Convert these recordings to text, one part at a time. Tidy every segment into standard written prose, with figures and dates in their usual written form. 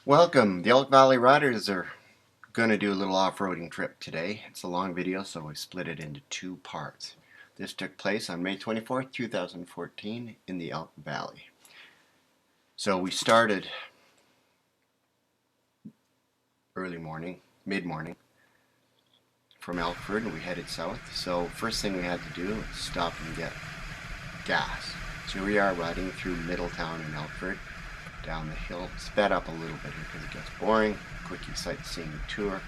Welcome. The Elk Valley Riders are going to do a little off-roading trip today. It's a long video, so we split it into two parts. This took place on May 24th, 2014 in the Elk Valley. So we started early morning, mid-morning from Elkford, and we headed south. So first thing we had to do was stop and get gas. So here we are riding through Middletown in Elkford. Down the hill, sped up a little bit here because it gets boring. Quickie sightseeing tour.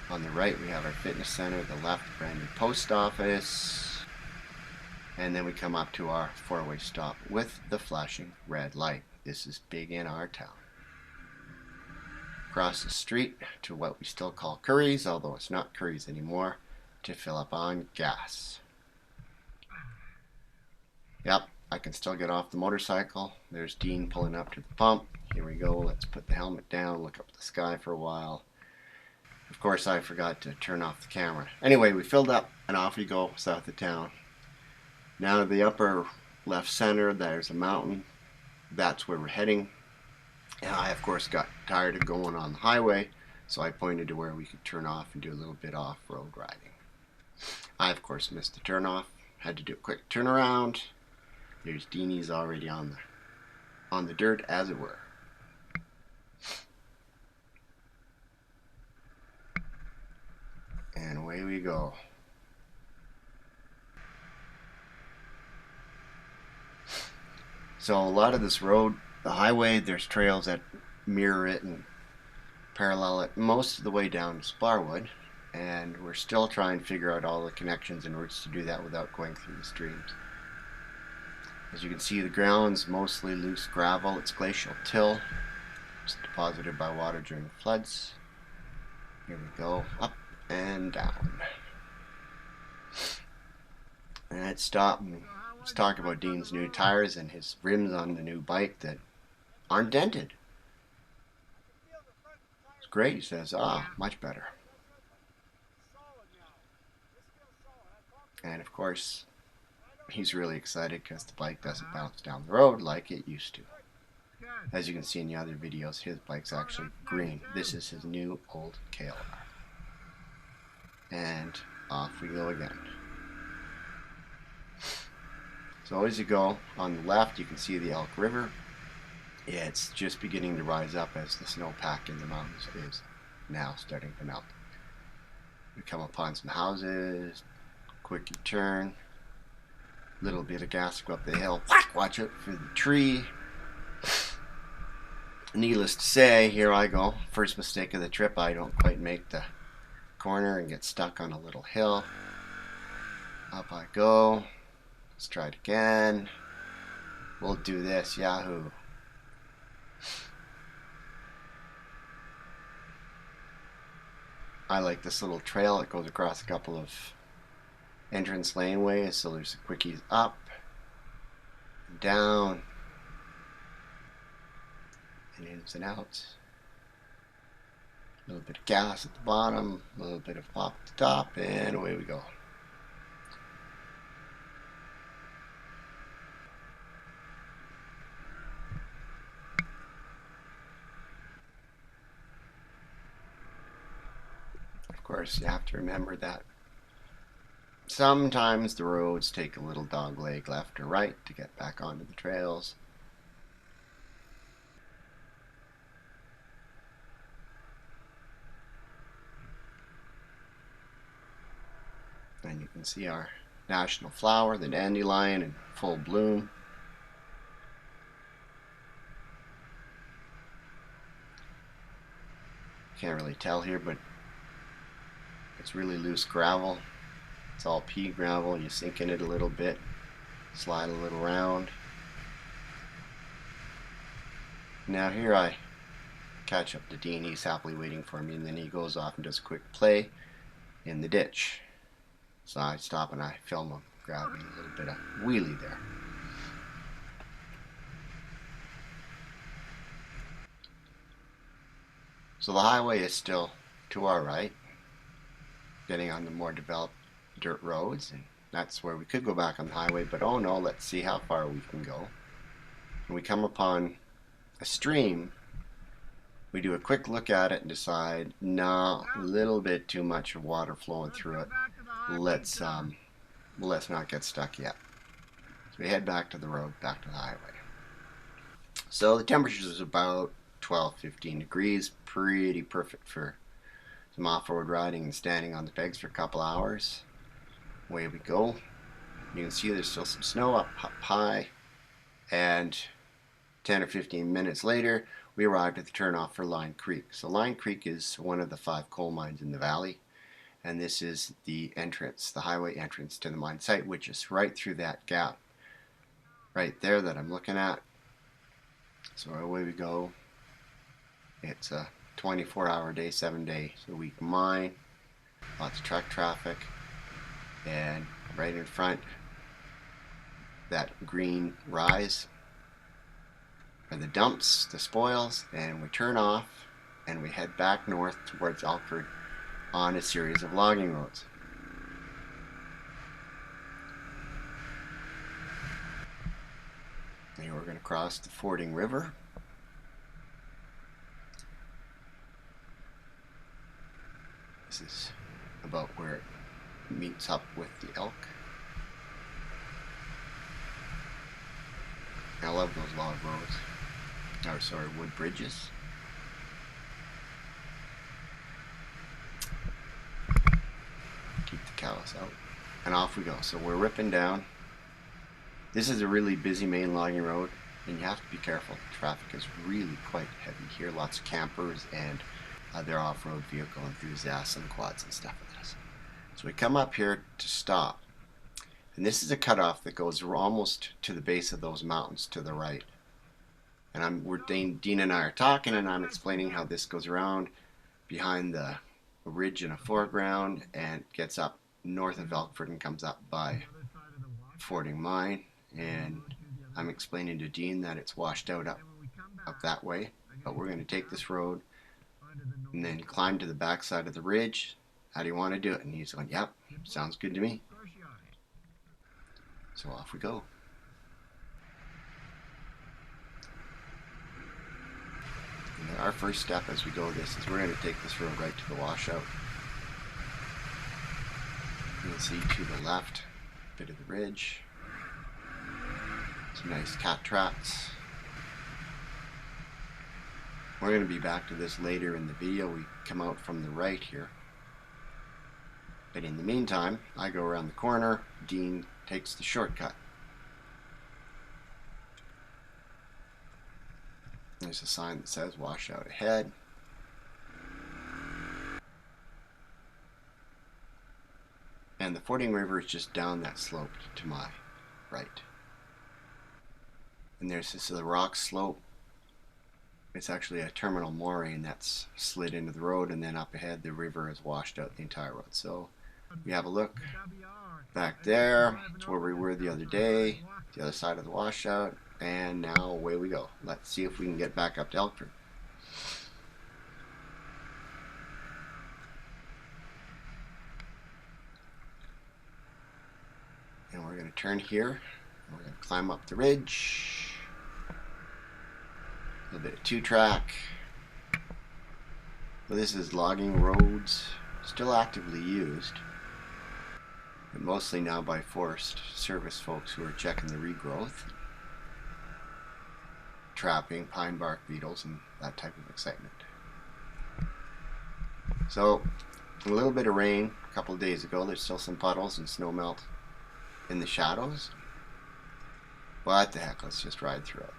On the right we have our fitness center, the left brand new post office, and then we come up to our four-way stop with the flashing red light. This is big in our town. Across the street to what we still call Curry's, although it's not Curry's anymore, to fill up on gas. Yep, I can still get off the motorcycle. There's Dean pulling up to the pump. Here we go. Let's put the helmet down, look up at the sky for a while. Of course, I forgot to turn off the camera. Anyway, we filled up and off we go south of town. Now to the upper left center, there's a mountain. That's where we're heading. And I, of course, got tired of going on the highway, so I pointed to where we could turn off and do a little bit off-road riding. I, of course, missed the turnoff. Had to do a quick turnaround. There's Deanie's already on the dirt, as it were. And away we go. So a lot of this road, the highway, there's trails that mirror it and parallel it most of the way down to Sparwood, and we're still trying to figure out all the connections and routes to do that without going through the streams. As you can see, the ground's mostly loose gravel. It's glacial till. It's deposited by water during floods. Here we go, up and down. And let's stop and let's talk about Dean's new tires and his rims on the new bike that aren't dented. It's great, he says. Much better. And of course, he's really excited because the bike doesn't bounce down the road like it used to. As you can see in the other videos, his bike's actually green. This is his new old KLR. And off we go again. So as you go on the left, you can see the Elk River. It's just beginning to rise up as the snowpack in the mountains is now starting to melt. We come upon some houses, quick turn. Little bit of gas to go up the hill. Watch out for the tree. Needless to say, here I go. First mistake of the trip. I don't quite make the corner and get stuck on a little hill. Up I go. Let's try it again. We'll do this. Yahoo. I like this little trail. It goes across a couple of entrance laneways, so there's the quickies up, down, and ins and outs. A little bit of gas at the bottom, a little bit of pop at the top, and away we go. Of course, you have to remember that sometimes the roads take a little dog leg left or right to get back onto the trails. And you can see our national flower, the dandelion, in full bloom. Can't really tell here, but it's really loose gravel. It's all pea gravel. You sink in it a little bit, slide a little round. Now here I catch up to Dean. He's happily waiting for me, and then he goes off and does a quick play in the ditch. So I stop and I film him grabbing a little bit of wheelie there. So the highway is still to our right, getting on the more developed dirt roads, and that's where we could go back on the highway, but oh no, let's see how far we can go. And we come upon a stream We do a quick look at it and decide, no, a little bit too much water flowing through it. Let's not get stuck yet. So we head back to the road, back to the highway. So the temperature is about 12-15 degrees, pretty perfect for some off-road riding and standing on the pegs for a couple hours. Away we go. You can see there's still some snow up high, and 10 or 15 minutes later we arrived at the turnoff for Line Creek. So Line Creek is one of the 5 coal mines in the valley, and this is the entrance, the highway entrance to the mine site, which is right through that gap right there that I'm looking at. So away we go. It's a 24-hour day, 7 days a week mine, lots of truck traffic, and right in front, that green rise are the dumps, the spoils, and we turn off and we head back north towards Elkford on a series of logging roads. And we're going to cross the Fording River. This is about where it meets up with the Elk. I love those log roads. Or sorry, wood bridges. Keep the cows out. And off we go. So we're ripping down. This is a really busy main logging road, and you have to be careful. The traffic is really quite heavy here. Lots of campers and other off-road vehicle enthusiasts and quads and stuff with us. So we come up here to stop. And this is a cutoff that goes almost to the base of those mountains to the right. And Dean and I are talking, and I'm explaining how this goes around behind the ridge in a foreground and gets up north of Elkford and comes up by Fording Mine. And I'm explaining to Dean that it's washed out up that way, but we're going to take this road and then climb to the backside of the ridge. How do you want to do it? And he's going, yep, sounds good to me. So off we go. And our first step as we go this is we're going to take this road right to the washout. You can see to the left, a bit of the ridge. Some nice cat tracks. We're going to be back to this later in the video. We come out from the right here. But in the meantime, I go around the corner. Dean takes the shortcut. There's a sign that says washout ahead. And the Fording River is just down that slope to my right. And there's this rock slope. It's actually a terminal moraine that's slid into the road, and then up ahead the river has washed out the entire road. So we have a look back there. It's where we were the other day, the other side of the washout, and now away we go. Let's see if we can get back up to Elkford. And we're going to turn here. We're going to climb up the ridge. A little bit of 2-track. Well, this is logging roads, still actively used, but mostly now by Forest Service folks who are checking the regrowth, trapping pine bark beetles, and that type of excitement. So, a little bit of rain a couple of days ago. There's still some puddles and snow melt in the shadows. What the heck, let's just ride through it.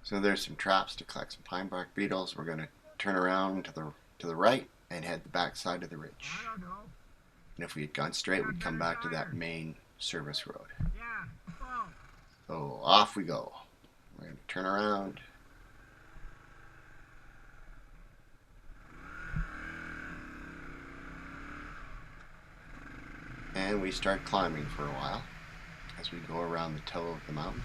So there's some traps to collect some pine bark beetles. We're going to turn around to the right and head the back side of the ridge. And if we had gone straight, we'd come back to that main service road. So off we go. We're going to turn around. And we start climbing for a while as we go around the toe of the mountain.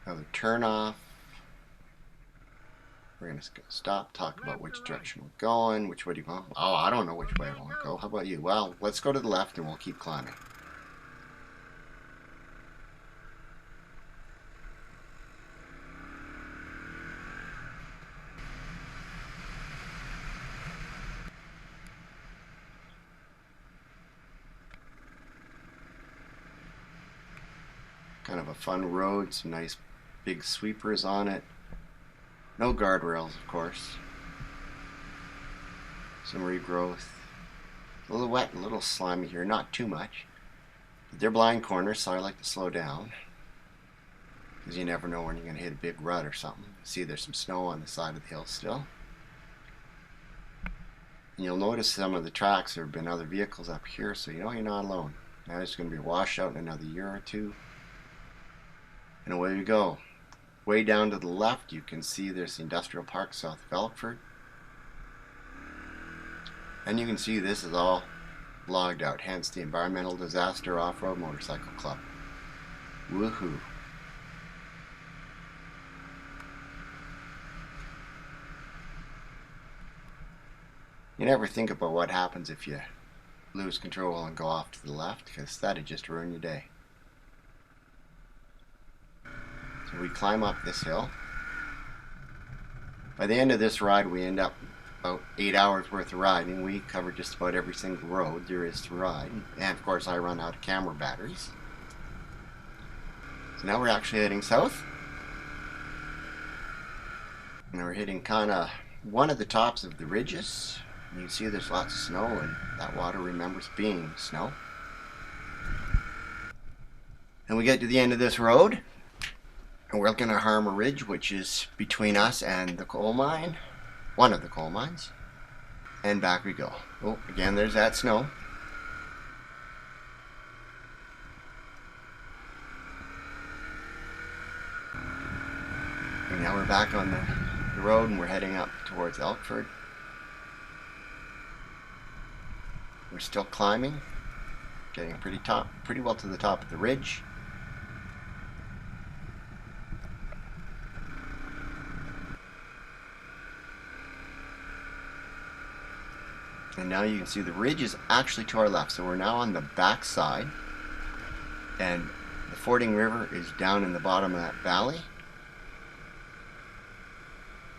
Another turn off. We're going to stop, talk about which direction we're going. Which way do you go? Oh, I don't know which way I want to go. How about you? Well, let's go to the left and we'll keep climbing. Kind of a fun road, some nice big sweepers on it. No guardrails, of course. Some regrowth. A little wet, a little slimy here, not too much. But they're blind corners, so I like to slow down. Because you never know when you're going to hit a big rut or something. See, there's some snow on the side of the hill still. And you'll notice some of the tracks, there have been other vehicles up here, so you know you're not alone. Now it's going to be washed out in another year or two. And away we go. Way down to the left, you can see there's the industrial park south of Elkford. And you can see this is all logged out, hence the Environmental Disaster Off-Road Motorcycle Club. Woohoo! You never think about what happens if you lose control and go off to the left, because that'd just ruin your day. So we climb up this hill. By the end of this ride, we end up about 8 hours worth of riding. We covered just about every single road there is to ride. And of course, I run out of camera batteries. So now we're actually heading south. And we're hitting kind of one of the tops of the ridges. You can see there's lots of snow, and that water remembers being snow. And we get to the end of this road. And we're looking at Harmer Ridge, which is between us and the coal mine. One of the coal mines. And back we go. Oh, again, there's that snow. And now we're back on the road and we're heading up towards Elkford. We're still climbing. Getting pretty well to the top of the ridge. And now you can see the ridge is actually to our left. So we're now on the back side. And the Fording River is down in the bottom of that valley.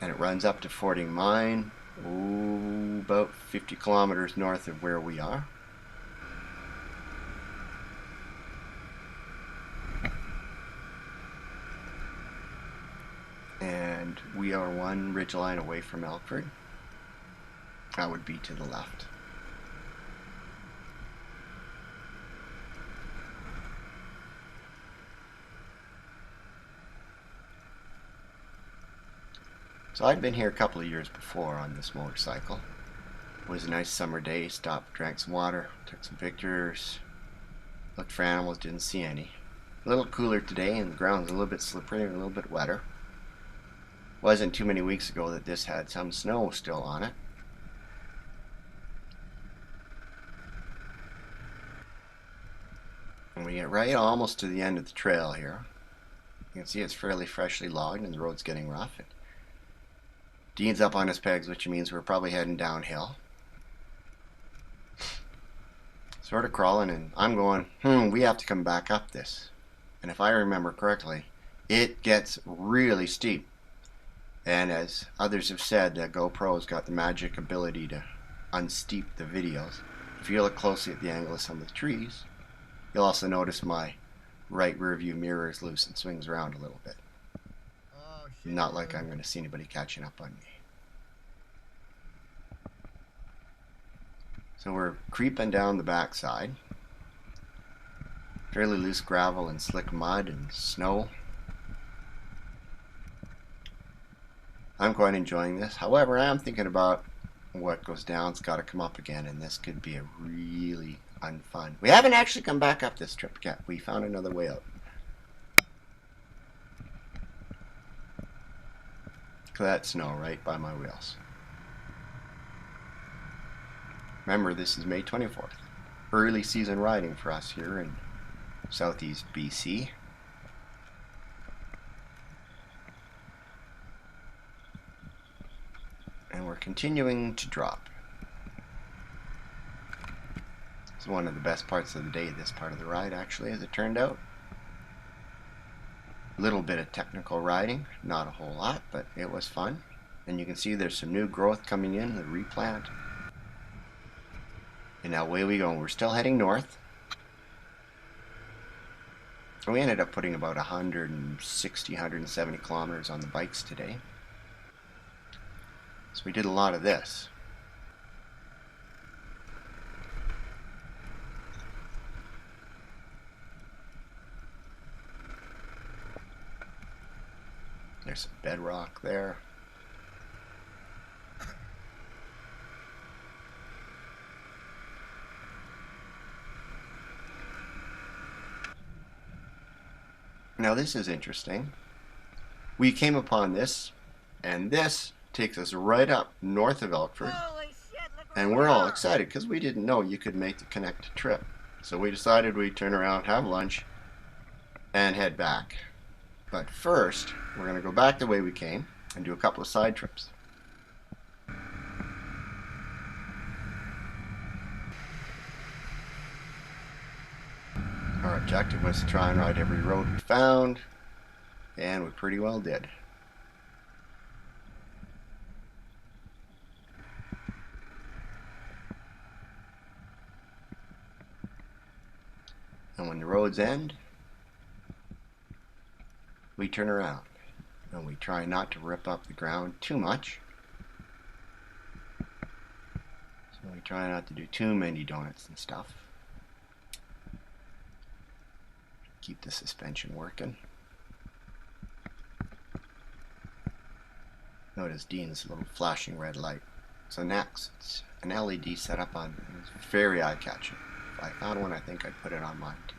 And it runs up to Fording Mine, about 50 kilometers north of where we are. And we are one ridgeline away from Elkford. That would be to the left. So I'd been here a couple of years before on this motorcycle. It was a nice summer day, stopped, drank some water, took some pictures, looked for animals, didn't see any. A little cooler today and the ground's a little bit slippery and a little bit wetter. Wasn't too many weeks ago that this had some snow still on it. And we get right almost to the end of the trail here. You can see it's fairly freshly logged and the road's getting rough. And Dean's up on his pegs, which means we're probably heading downhill. Sort of crawling, and I'm going, we have to come back up this. And if I remember correctly, it gets really steep. And as others have said, GoPro's got the magic ability to unsteep the videos. If you look closely at the angle of some of the trees, you'll also notice my right rear view mirror is loose and swings around a little bit. Not like I'm going to see anybody catching up on me. So we're creeping down the backside. Fairly loose gravel and slick mud and snow. I'm quite enjoying this. However, I am thinking about what goes down's got to come up again, and this could be a really unfun. We haven't actually come back up this trip yet. We found another way out. Look at that snow right by my wheels. Remember, this is May 24th. Early season riding for us here in southeast BC. continuing to drop. It's one of the best parts of the day, this part of the ride, actually, as it turned out. A little bit of technical riding, not a whole lot, but it was fun. And you can see there's some new growth coming in, the replant. And now away we go. We're still heading north. We ended up putting about 160, 170 kilometers on the bikes today. So we did a lot of this. There's some bedrock there. Now this is interesting. We came upon this, and this takes us right up north of Elkford. And we're all excited because we didn't know you could make the connected trip. So we decided we'd turn around, have lunch, and head back. But first, we're going to go back the way we came and do a couple of side trips. Our objective was to try and ride every road we found, and we pretty well did. And when the roads end, we turn around and we try not to rip up the ground too much. So we try not to do too many donuts and stuff. Keep the suspension working. Notice Dean's little flashing red light. So next, it's an LED set up on, it's very eye-catching. If I found one, I think I'd put it on mine too.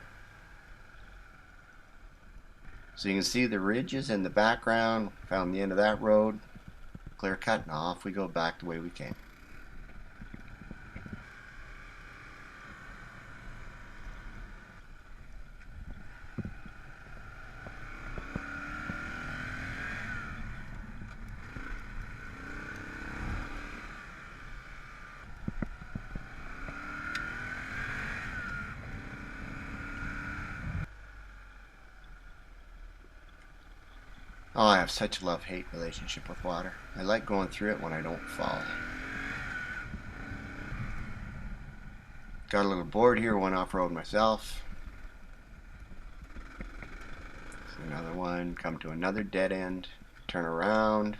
So you can see the ridges in the background. Found the end of that road. Clear cut, and off we go back the way we came. Oh, I have such a love-hate relationship with water. I like going through it when I don't fall. Got a little board here, went off-road myself. Another one, come to another dead end, turn around.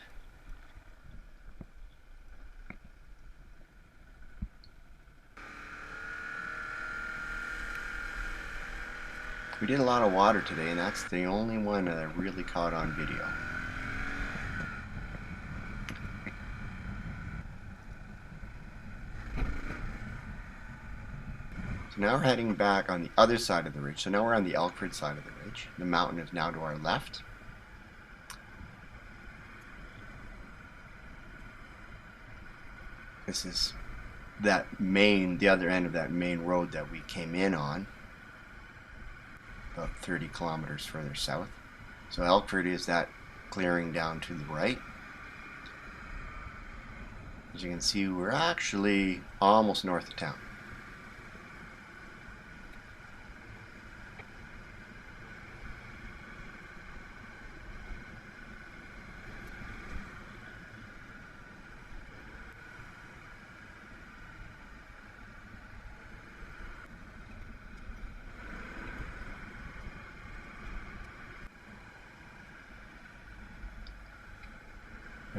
We did a lot of water today, and that's the only one that I really caught on video. So now we're heading back on the other side of the ridge. So now we're on the Elkford side of the ridge. The mountain is now to our left. This is the other end of that main road that we came in on. About 30 kilometers further south. So Elkford is that clearing down to the right. As you can see, we're actually almost north of town.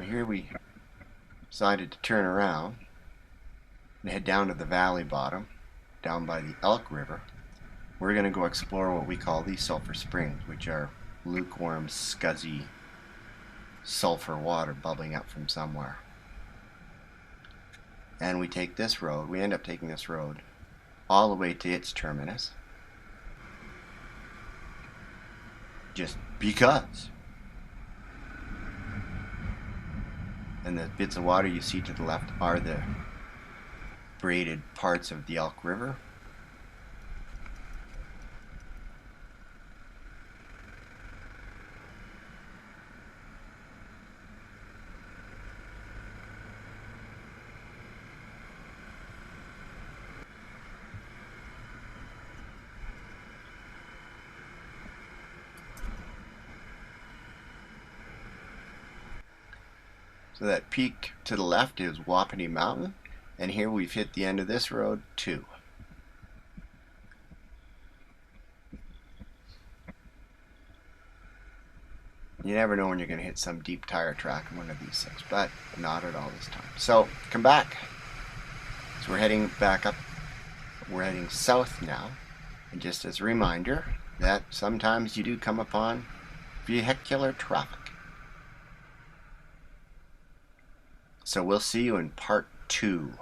Here we decided to turn around and head down to the valley bottom, down by the Elk River. We're going to go explore what we call these sulfur springs, which are lukewarm, scuzzy sulfur water bubbling up from somewhere. And we take this road, we end up taking this road all the way to its terminus. Just because. And the bits of water you see to the left are the braided parts of the Elk River. So that peak to the left is Wapiti Mountain, and here we've hit the end of this road too. You never know when you're going to hit some deep tire track in one of these things, but not at all this time. So come back. So we're heading back up. We're heading south now. And just as a reminder that sometimes you do come upon vehicular traffic. So we'll see you in part 2.